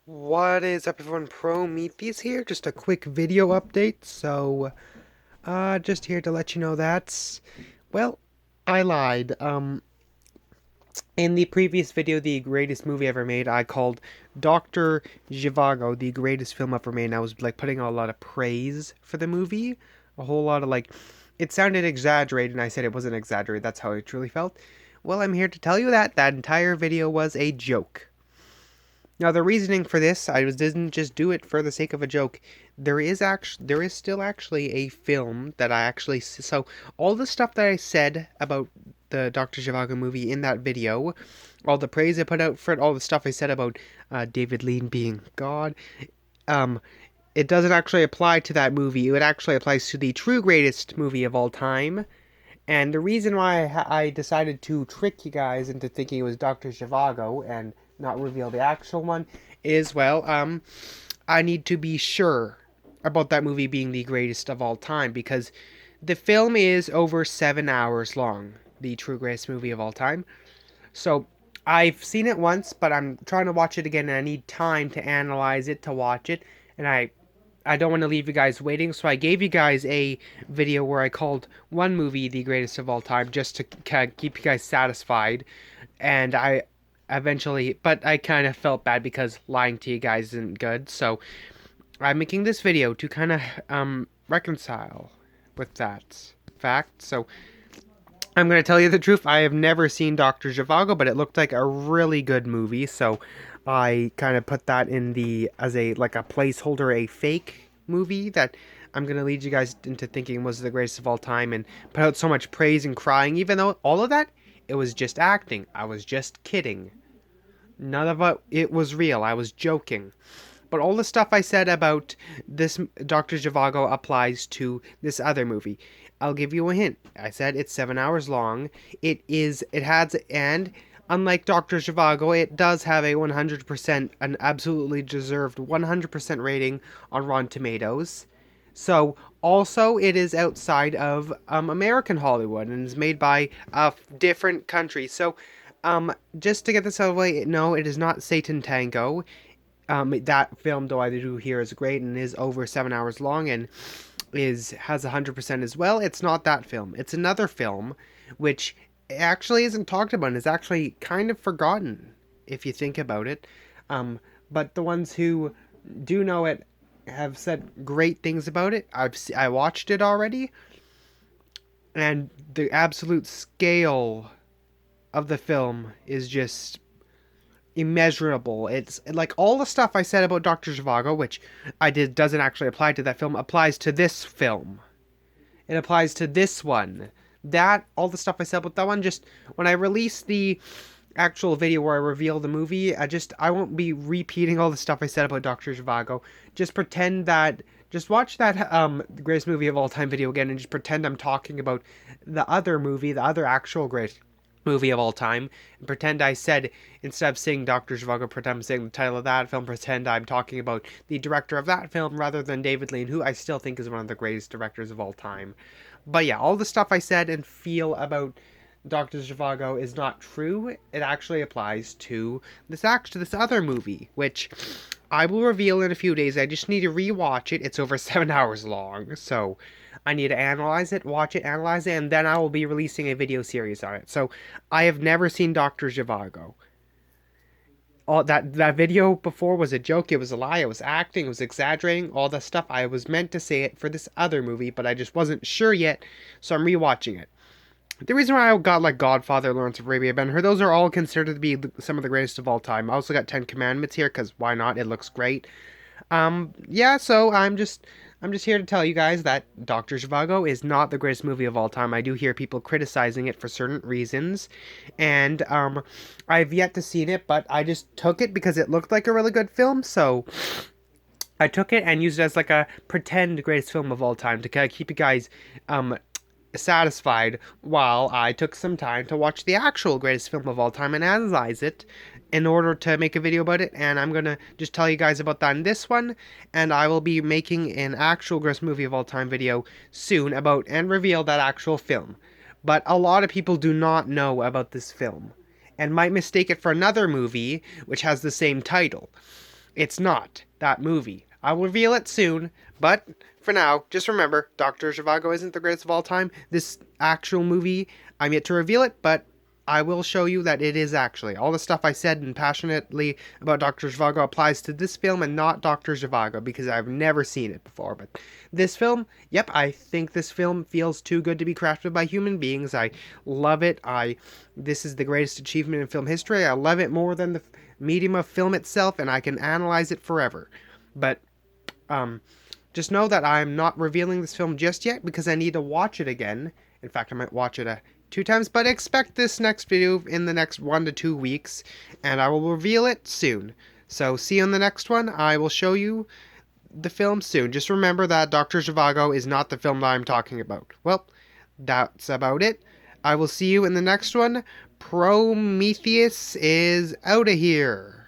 What is up, everyone? Prometheus here. Just a quick video update. Just here to let you know that, well, I lied. In the previous video, the greatest movie ever made, I called Dr. Zhivago the greatest film ever made. And I was like putting a lot of praise for the movie, a whole lot of like, it sounded exaggerated, and I said it wasn't exaggerated. That's how it truly felt. Well, I'm here to tell you that that entire video was a joke. Now the reasoning for this, didn't just do it for the sake of a joke. There is still actually a film that I actually so all the stuff that I said about the Dr. Zhivago movie in that video, all the praise I put out for it, all the stuff I said about David Lean being God, um, it doesn't actually apply to that movie. It actually applies to the true greatest movie of all time. And the reason why I decided to trick you guys into thinking it was Dr. Zhivago and not reveal the actual one is, I need to be sure about that movie being the greatest of all time because the film is over 7 hours long, the true greatest movie of all time. So I've seen it once, but I'm trying to watch it again and I need time to analyze it, to watch it. And I don't want to leave you guys waiting, so I gave you guys a video where I called one movie the greatest of all time just to keep you guys satisfied. And I eventually, but I kind of felt bad because lying to you guys isn't good. So I'm making this video to kind of reconcile with that fact. So I'm going to tell you the truth. I have never seen Dr. Zhivago, but it looked like a really good movie. So I kind of put that in the as a like a placeholder, a fake movie that I'm going to lead you guys into thinking was the greatest of all time and put out so much praise and crying, even though all of that, it was just acting. I was just kidding. None of it was real. I was joking. But all the stuff I said about this Dr. Zhivago applies to this other movie. I'll give you a hint. I said it's 7 hours long. It has, and unlike Dr. Zhivago, it does have a 100%, an absolutely deserved 100% rating on Rotten Tomatoes. So, also, it is outside of American Hollywood and is made by a different country. So, just to get this out of the way, no, it is not Satan Tango. That film, though I do hear, is great and is over 7 hours long and has 100% as well. It's not that film. It's another film, which actually isn't talked about and is actually kind of forgotten if you think about it. But the ones who do know it have said great things about it. I watched it already, and the absolute scale of the film is just immeasurable. It's like all the stuff I said about Dr. Zhivago, which I did doesn't actually apply to that film, applies to this film. It applies to this one. That all the stuff I said about that one, just when I release the actual video where I reveal the movie, I won't be repeating all the stuff I said about Dr. Zhivago. Just watch that the greatest movie of all time video again and just pretend I'm talking about the other movie, the other actual great movie of all time, and pretend I said, instead of saying Dr. Zhivago, pretend I'm saying the title of that film, pretend I'm talking about the director of that film rather than David Lean, who I still think is one of the greatest directors of all time. But yeah, all the stuff I said and feel about Dr. Zhivago is not true. It actually applies to this other movie, which I will reveal in a few days. I just need to rewatch it. It's over 7 hours long, so I need to analyze it, watch it, analyze it, and then I will be releasing a video series on it. So I have never seen Dr. Zhivago. All that video before was a joke. It was a lie. It was acting. It was exaggerating. All the stuff. I was meant to say it for this other movie, but I just wasn't sure yet. So I'm rewatching it. The reason why I got like Godfather, Lawrence of Arabia, Ben-Hur, those are all considered to be some of the greatest of all time. I also got Ten Commandments here because why not? It looks great. Yeah. So I'm just here to tell you guys that Doctor Zhivago is not the greatest movie of all time. I do hear people criticizing it for certain reasons, and I've yet to see it, but I just took it because it looked like a really good film. So I took it and used it as like a pretend greatest film of all time to kind of keep you guys satisfied while I took some time to watch the actual greatest film of all time and analyze it in order to make a video about it. And I'm gonna just tell you guys about that in this one, and I will be making an actual greatest movie of all time video soon about and reveal that actual film. But a lot of people do not know about this film and might mistake it for another movie which has the same title. It's not that movie. I'll reveal it soon, but for now, just remember, Dr. Zhivago isn't the greatest of all time. This actual movie, I'm yet to reveal it, but I will show you that it is actually. All the stuff I said and passionately about Dr. Zhivago applies to this film and not Dr. Zhivago because I've never seen it before. But this film, yep, I think this film feels too good to be crafted by human beings. I love it. This is the greatest achievement in film history. I love it more than the medium of film itself, and I can analyze it forever. But um, just know that I'm not revealing this film just yet because I need to watch it again. In fact, I might watch it 2 times, but expect this next video in the next 1 to 2 weeks, and I will reveal it soon. So see you in the next one. I will show you the film soon. Just remember that Dr. Zhivago is not the film that I'm talking about. Well, that's about it. I will see you in the next one. Prometheus is out of here.